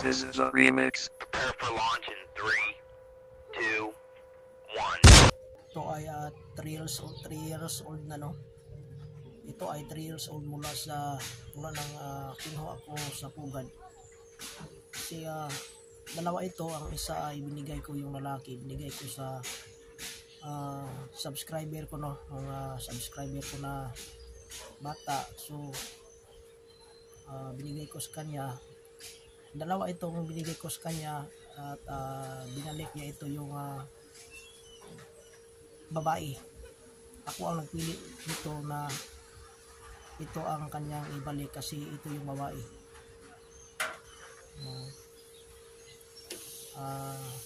This is a remix. Prepare for launch in 3, 2, 1. Ito ay 3 years old na, no. Ito ay 3 years old mula nang kinuha ko sa pugad. Kasi dalawa ito, ang isa ay binigay ko yung lalaki, binigay ko sa subscriber ko, no, mga subscriber ko na bata. So binigay ko sa kanya, dalawa itong binigay ko sa kanya, at binalik niya ito yung babae. Ako ang nagpili dito na ito ang kanyang ibalik kasi ito yung babae.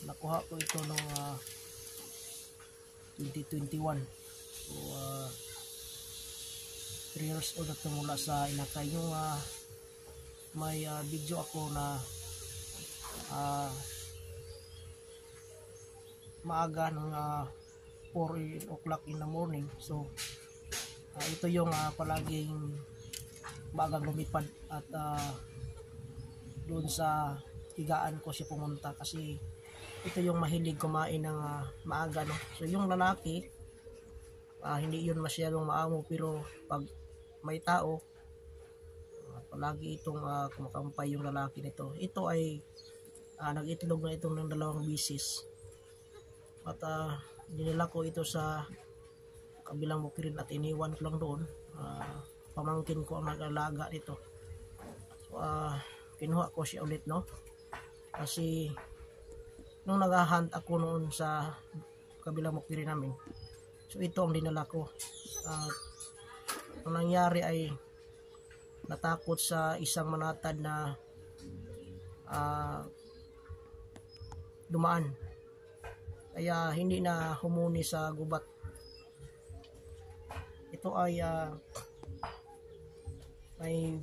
Nakuha ko ito noong 2021. So 3 years old at mula sa inakay. Yung may video ako na maaga ng 4 o'clock in the morning. So ito yung palaging bagang lumipad at doon sa higaan ko siya pumunta kasi ito yung mahilig kumain ng maaga, no? So yung lalaki hindi yun masyadong maamo, pero pag may tao palagi itong kumakampay yung lalaki nito. Ito ay nag-itlog na itong ng 2 bisis at dinala ko ito sa kabilang bukirin at iniwan ko lang doon. Pamangkin ko ang nag-alaga nito. So kinuha ko siya ulit, no, kasi nung nag-hunt ako noon sa kabilang bukirin namin, so ito ang dinala ko. Ang nangyari ay natakot sa isang manatad na dumaan, kaya hindi na humuni sa gubat. Ito ay may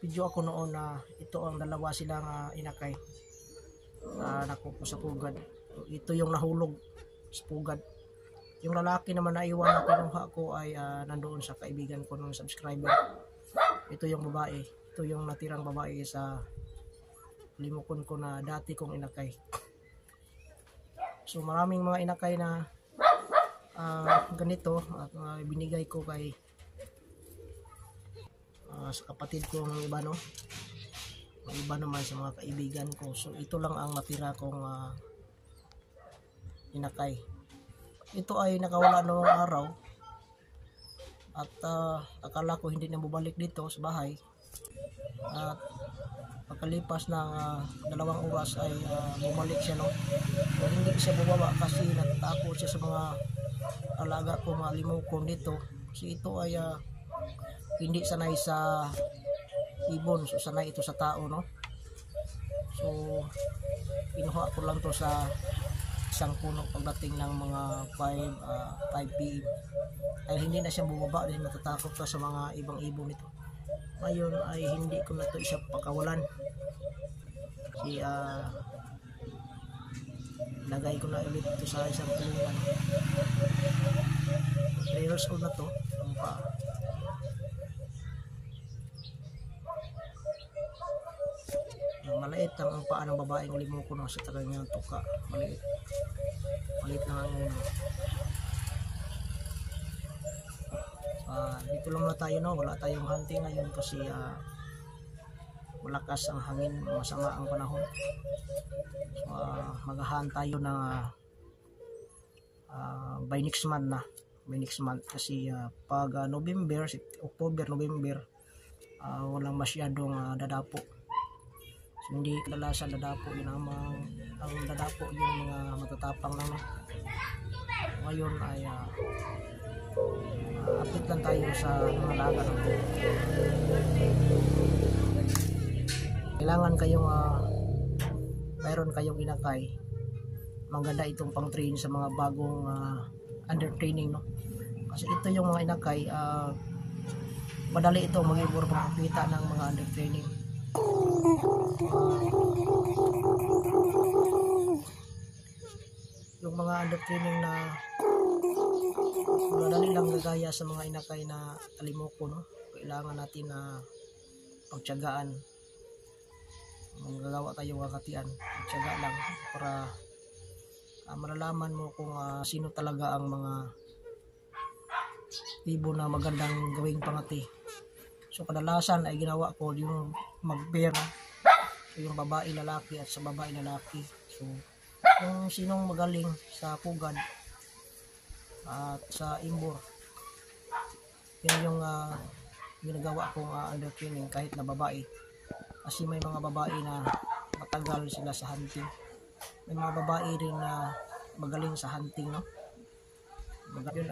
video ako noon na ito ang dalawa silang inakay nakuha sa pugad. Ito yung nahulog sa pugad. Yung lalaki naman na iwan na kinuha ko ay nandoon sa kaibigan ko ng subscriber. Ito yung babae. Ito yung natirang babae sa limukon ko na dati kong inakay. So maraming mga inakay na ganito at binigay ko kay sa kapatid ko ng iba, no, ang iba naman sa mga kaibigan ko. So ito lang ang natira kong inakay. Ito ay nakawala noong araw at akala ko hindi na bubalik dito sa bahay, at pagkalipas ng 2 oras ay bumalik siya, no. So, hindi siya bumaba kasi natatakot siya sa mga alaga ko, mga limukon dito. Kasi ito ay hindi sanay sa ibon, so sanay ito sa tao, no. So kinuha ko lang to sa isang puno pagdating ng mga 5 PM ay hindi na siya bumaba dahil natatakot ka sa mga ibang ibon nito. Ngayon ay hindi ko na to isa pakawalan kasi lagay ko na ulit ito sa isang tulungan. 3 years old na to ang paa. Maliit ang paa ng babaeng limoko na sa tagal niya ng tuka. Maliit na ang dito lang na tayo, no. Wala tayong hunting ngayon kasi malakas ang hangin, masama ang panahon. So, maghahan tayo ng by next month kasi pag November, October, November walang masyadong dadapo. So, hindi kadalasan dadapo yun ang dadapo yung mga matatapang lang, no? Ngayon ay update lang tayo sa mga laga, no? Kailangan kayong mayroon kayong inakay. Maganda itong pang train sa mga bagong under training, no? Kasi ito yung mga inakay, madali ito mag-ibor pagkakita ng mga under training. Yung mga under training na madali lang gagaya sa mga inakay na talimoko, no? Kailangan natin na pagtiyagaan Manggagawa tayo ng hatian. Tiyaga lang para malalaman mo kung sino talaga ang mga ibon na magandang gawing pangati. So kadalasan ay ginawa ko yung mag-pair, so, yung babae lalaki at sa babae lalaki. So kung sinong magaling sa pugad at sa imbor, yun yung ginagawa kong undertraining kahit na babae. Kasi may mga babae na matagal sila sa hunting. May mga babae rin na magaling sa hunting, no? Yun,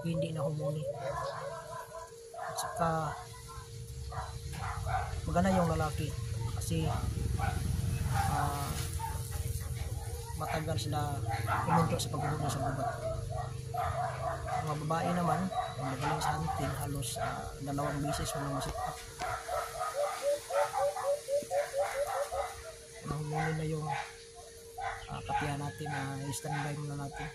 hindi na humuni. At saka maganda yung lalaki kasi matagal sila pumunto sa paghuhuli sa gubat. Mga babae naman yung magaling sa hunting, halos 2 beses walang masit up. Nahumuli na yung kapihan natin, standby muna natin.